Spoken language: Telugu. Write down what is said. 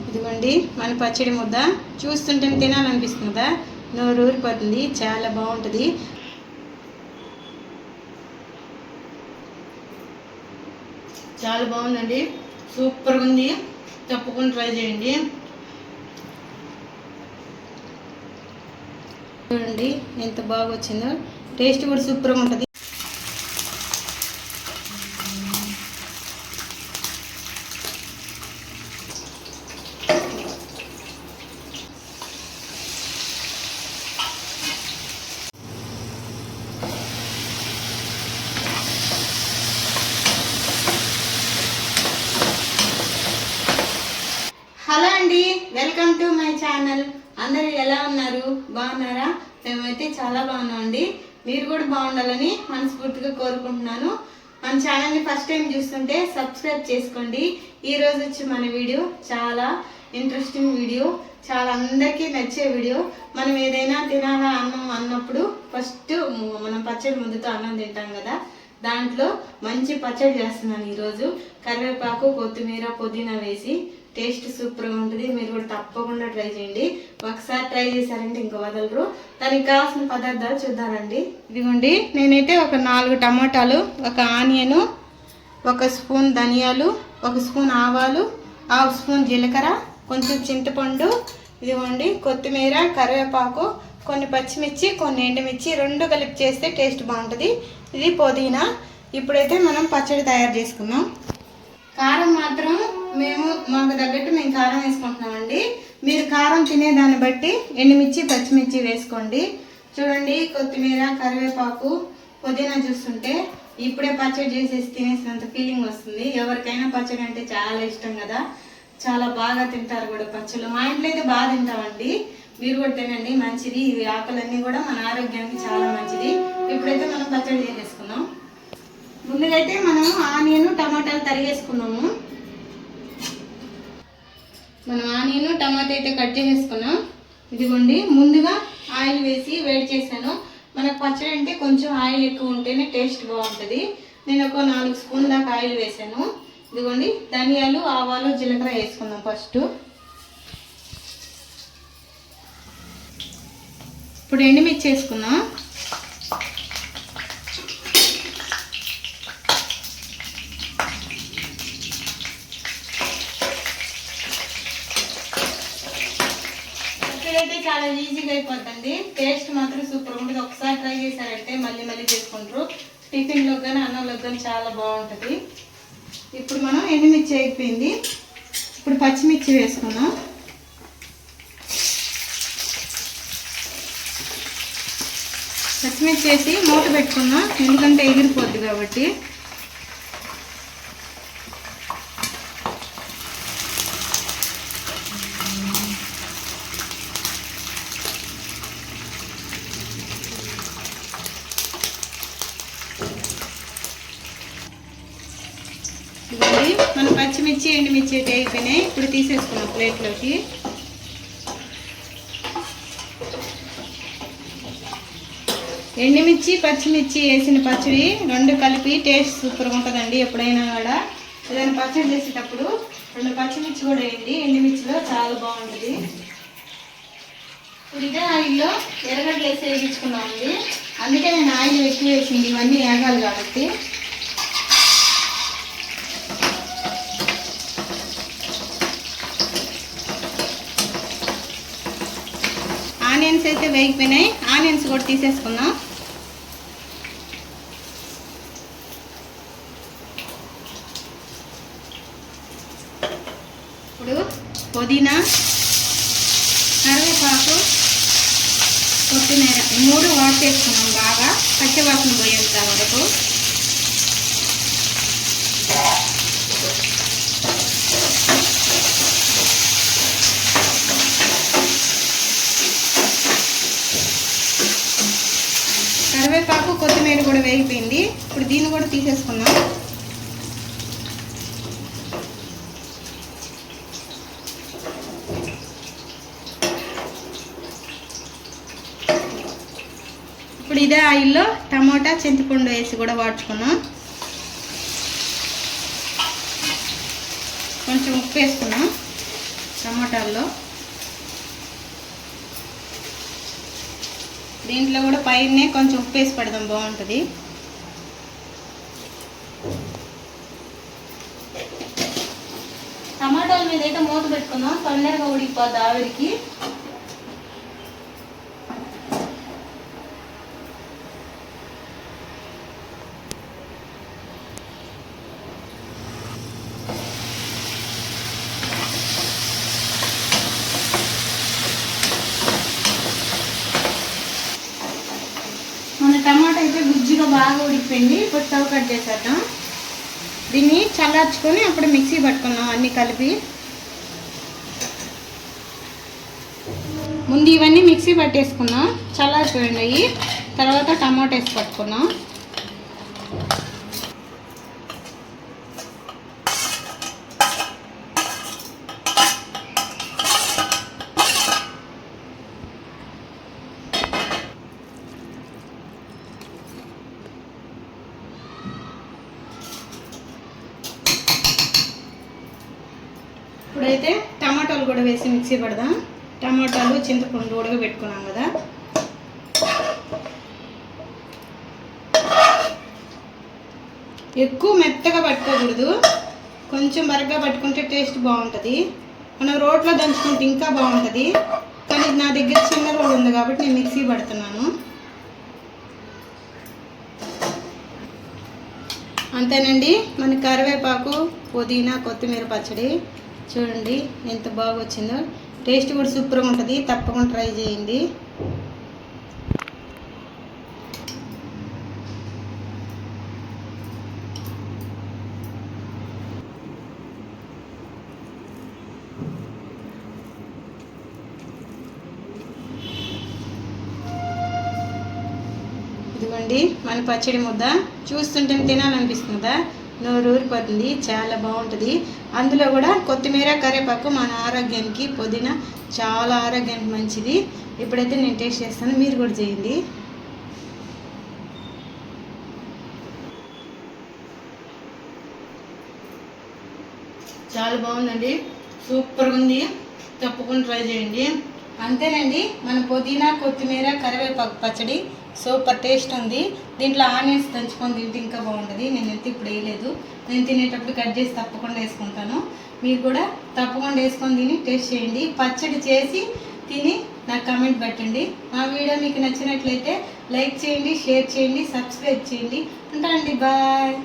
ఇదిగోండి మన పచ్చడి ముద్ద చూస్తుంటే తినాలనిపిస్తుందా, నోరు ఊరిపోతుంది. చాలా బాగుంటుంది. చాలా బాగుందండి, సూపర్గా ఉంది. తప్పకుండా ట్రై చేయండి. చూడండి ఎంత బాగా వచ్చిందో, టేస్ట్ కూడా సూపర్గా ఉంటుంది. హలో అండి, వెల్కమ్ టు మై ఛానల్. అందరూ ఎలా ఉన్నారు? బాగున్నారా? మేమైతే చాలా బాగున్నాం అండి. మీరు కూడా బాగుండాలని మనస్ఫూర్తిగా కోరుకుంటున్నాను. మన ఛానల్ని ఫస్ట్ టైం చూస్తుంటే సబ్స్క్రైబ్ చేసుకోండి. ఈరోజు వచ్చి మన వీడియో చాలా ఇంట్రెస్టింగ్ వీడియో, చాలా అందరికీ నచ్చే వీడియో. మనం ఏదైనా తినాలా అన్నం అన్నప్పుడు ఫస్ట్ మనం పచ్చడి ముద్దతో అన్నం తింటాం కదా, దాంట్లో మంచి పచ్చడి చేస్తున్నాను ఈరోజు. కరివేపాకు, కొత్తిమీర, పుదీనా వేసి టేస్ట్ సూపర్గా ఉంటుంది. మీరు కూడా తప్పకుండా ట్రై చేయండి. ఒకసారి ట్రై చేశారంటే ఇంకా వదలరు. దానికి కావాల్సిన పదార్థాలు చూద్దామండి. ఇదిగోండి, నేనైతే ఒక 4 టమాటాలు, ఒక ఆనియను, 1 స్పూన్ ధనియాలు, 1 స్పూన్ ఆవాలు, 1/2 స్పూన్ జీలకర్ర, కొంచెం చింతపండు, ఇదిగోండి కొత్తిమీర, కరివేపాకు, కొన్ని పచ్చిమిర్చి, కొన్ని ఎండుమిర్చి, 2 కలిపి చేస్తే టేస్ట్ బాగుంటుంది. ఇది పుదీనా. ఇప్పుడైతే మనం పచ్చడి తయారు చేసుకుందాం. కారం మాత్రం మాకు తగ్గట్టు మేము కారం వేసుకుంటున్నామండి. మీరు కారం తినేదాన్ని బట్టి ఎండుమిర్చి, పచ్చిమిర్చి వేసుకోండి. చూడండి, కొత్తిమీర, కరివేపాకు, పుదీనా చూస్తుంటే ఇప్పుడే పచ్చడి చేసేసి తినేసినంత ఫీలింగ్ వస్తుంది. ఎవరికైనా పచ్చడి అంటే చాలా ఇష్టం కదా, చాలా బాగా తింటారు కూడా పచ్చళ్ళు. మా ఇంట్లో అయితే బాగా తింటామండి. మీరు కూడా తినండి, మంచిది. ఇవి ఆకులన్నీ కూడా మన ఆరోగ్యానికి చాలా మంచిది. ఇప్పుడైతే మనం పచ్చడి చేసేసుకున్నాం. ముందుగా అయితే మనం ఆనియన్, టమాటాలు తరిగేసుకున్నాము. మనం ఆనియన్, టమాటా అయితే కట్ చేసేసుకున్నాం. ఇదిగోండి, ముందుగా ఆయిల్ వేసి వేడి చేశాను. మనకు పచ్చడి అంటే కొంచెం ఆయిల్ ఎక్కువ ఉంటేనే టేస్ట్ బాగుంటుంది. నేను ఒక 4 స్పూన్ దాకా ఆయిల్ వేసాను. ఇదిగోండి, ధనియాలు, ఆవాలు, జీలకర్ర వేసుకుందాం ఫస్ట్. ఇప్పుడు ఎండుమిర్చి వేసుకుందాం. అయితే చాలా ఈజీగా అయిపోతుంది. టేస్ట్ మాత్రం సూపర్ ఉంటుంది. ఒకసారి ట్రై చేశారంటే మళ్ళీ మళ్ళీ చేసుకుంటారు. టిఫిన్లో కానీ అన్నంలో కానీ చాలా బాగుంటుంది. ఇప్పుడు మనం ఎండుమిర్చి అయిపోయింది. ఇప్పుడు పచ్చిమిర్చి వేసుకున్నాం. పచ్చిమిర్చి వేసి మూత పెట్టుకున్నాం, ఎందుకంటే ఎగిరిపోద్ది కాబట్టి. ఇదిగోండి, మన పచ్చిమిర్చి, ఎండుమిర్చి అయితే అయిపోయినాయి. ఇప్పుడు తీసేసుకున్నాం ప్లేట్లోకి. ఎండుమిర్చి, పచ్చిమిర్చి వేసిన పచ్చడి 2 కలిపి టేస్ట్ సూపర్గా ఉంటుందండి. ఎప్పుడైనా కూడా ఏదైనా పచ్చడి చేసేటప్పుడు 2 పచ్చిమిర్చి కూడా వేయండి. ఎండుమిర్చిలో చాలా బాగుంటుంది. ఇప్పుడు ఇదే ఆయిల్లో ఎర్రగడ్డలు వేసి వేయించుకున్నామండి. అందుకే నేను ఆయిల్ ఎక్కువ వేసింది, ఇవన్నీ వేగాలి కాబట్టి. ఆనియన్స్ అయితే వేగిపోయినాయి. ఆనియన్స్ కూడా తీసేసుకుందాం. ఇప్పుడు పుదీనా, కరివేపాకు, కొత్తిమీర 3 వాష్ చేసుకున్నాం బాగా, పచ్చివాసన పోయేంత వరకు. కరివేపాకు, కొత్తిమీర కూడా వేగిపోయింది. ఇప్పుడు దీన్ని కూడా తీసేసుకుందాం. ఇప్పుడు ఇదే ఆయిల్లో టమాటా, చింతపండు వేసి కూడా వాడుచుకున్నాం. కొంచెం ఉప్పు వేసుకున్నాం. టమాటాల్లో. దీంట్లో కూడా పైనే కొంచెం ఉప్పు వేసి పెడదాం, బాగుంటుంది. టమాటాల మీద అయితే మూత పెట్టుకుందాం, తొందరగా ఉడికిపోద్ది ఆవిరికి. మన టమాటా అయితే గుజ్జుగా బాగా ఉడికిపోయింది. ఇప్పుడు స్టవ్ కట్ చేసేద్దాం. దీన్ని చల్లార్చుకొని అప్పుడు మిక్సీ పట్టుకున్నాం అన్నీ కలిపి. ముందు ఇవన్నీ మిక్సీ పట్టేసుకున్నాం, చల్లారిపోయినాయి. తర్వాత టమాటా వేసి పట్టుకున్నాం. ఇప్పుడైతే టమాటాలు కూడా వేసి మిక్సీ పడదాం. టమాటాలు చింతపండు ఉడకబెట్టుకున్నాం కదా, ఎక్కువ మెత్తగా పట్టుకోకూడదు, కొంచెం బరగ్గా పట్టుకుంటే టేస్ట్ బాగుంటుంది. మనం రోట్లో దంచుకుంటే ఇంకా బాగుంటుంది, కానీ నా దగ్గర చిన్న రోలు ఉంది కాబట్టి నేను మిక్సీ పడుతున్నాను. అంతేనండి, మన కరివేపాకు, పుదీనా, కొత్తిమీర పచ్చడి చూడండి ఎంత బాగా వచ్చిందో. టేస్ట్ కూడా సూపర్గా ఉంటుంది, తప్పకుండా ట్రై చేయండి. ఇదిగోండి మన పచ్చడి ముద్ద. చూస్తుంటే తినాలనిపిస్తుంది కదా, నోరు ఊరిపోతుంది, చాలా బాగుంటుంది. అందులో కూడా కొత్తిమీర, కరివేపాకు మన ఆరోగ్యానికి, పుదీనా చాలా ఆరోగ్యానికి మంచిది. ఇప్పుడైతే నేను టేస్ట్ చేస్తాను, మీరు కూడా చేయండి. చాలా బాగుందండి, సూపర్గా ఉంది, తప్పకుండా ట్రై చేయండి. అంతేనండి, మన పుదీనా, కొత్తిమీర, కరివేపాకు పచ్చడి సూపర్ టేస్ట్ ఉంది. దీంట్లో ఆనియన్స్ దంచుకొని తింటే ఇంకా బాగుంటుంది. నేనైతే ఇప్పుడు వేయలేదు, నేను తినేటప్పుడు కట్ చేసి తప్పకుండా వేసుకుంటాను. మీరు కూడా తప్పకుండా వేసుకొని తిని టేస్ట్ చేయండి. పచ్చడి చేసి తిని నాకు కామెంట్ పెట్టండి. మా వీడియో మీకు నచ్చినట్లయితే లైక్ చేయండి, షేర్ చేయండి, సబ్స్క్రైబ్ చేయండి. ఉంటానండి, బాయ్.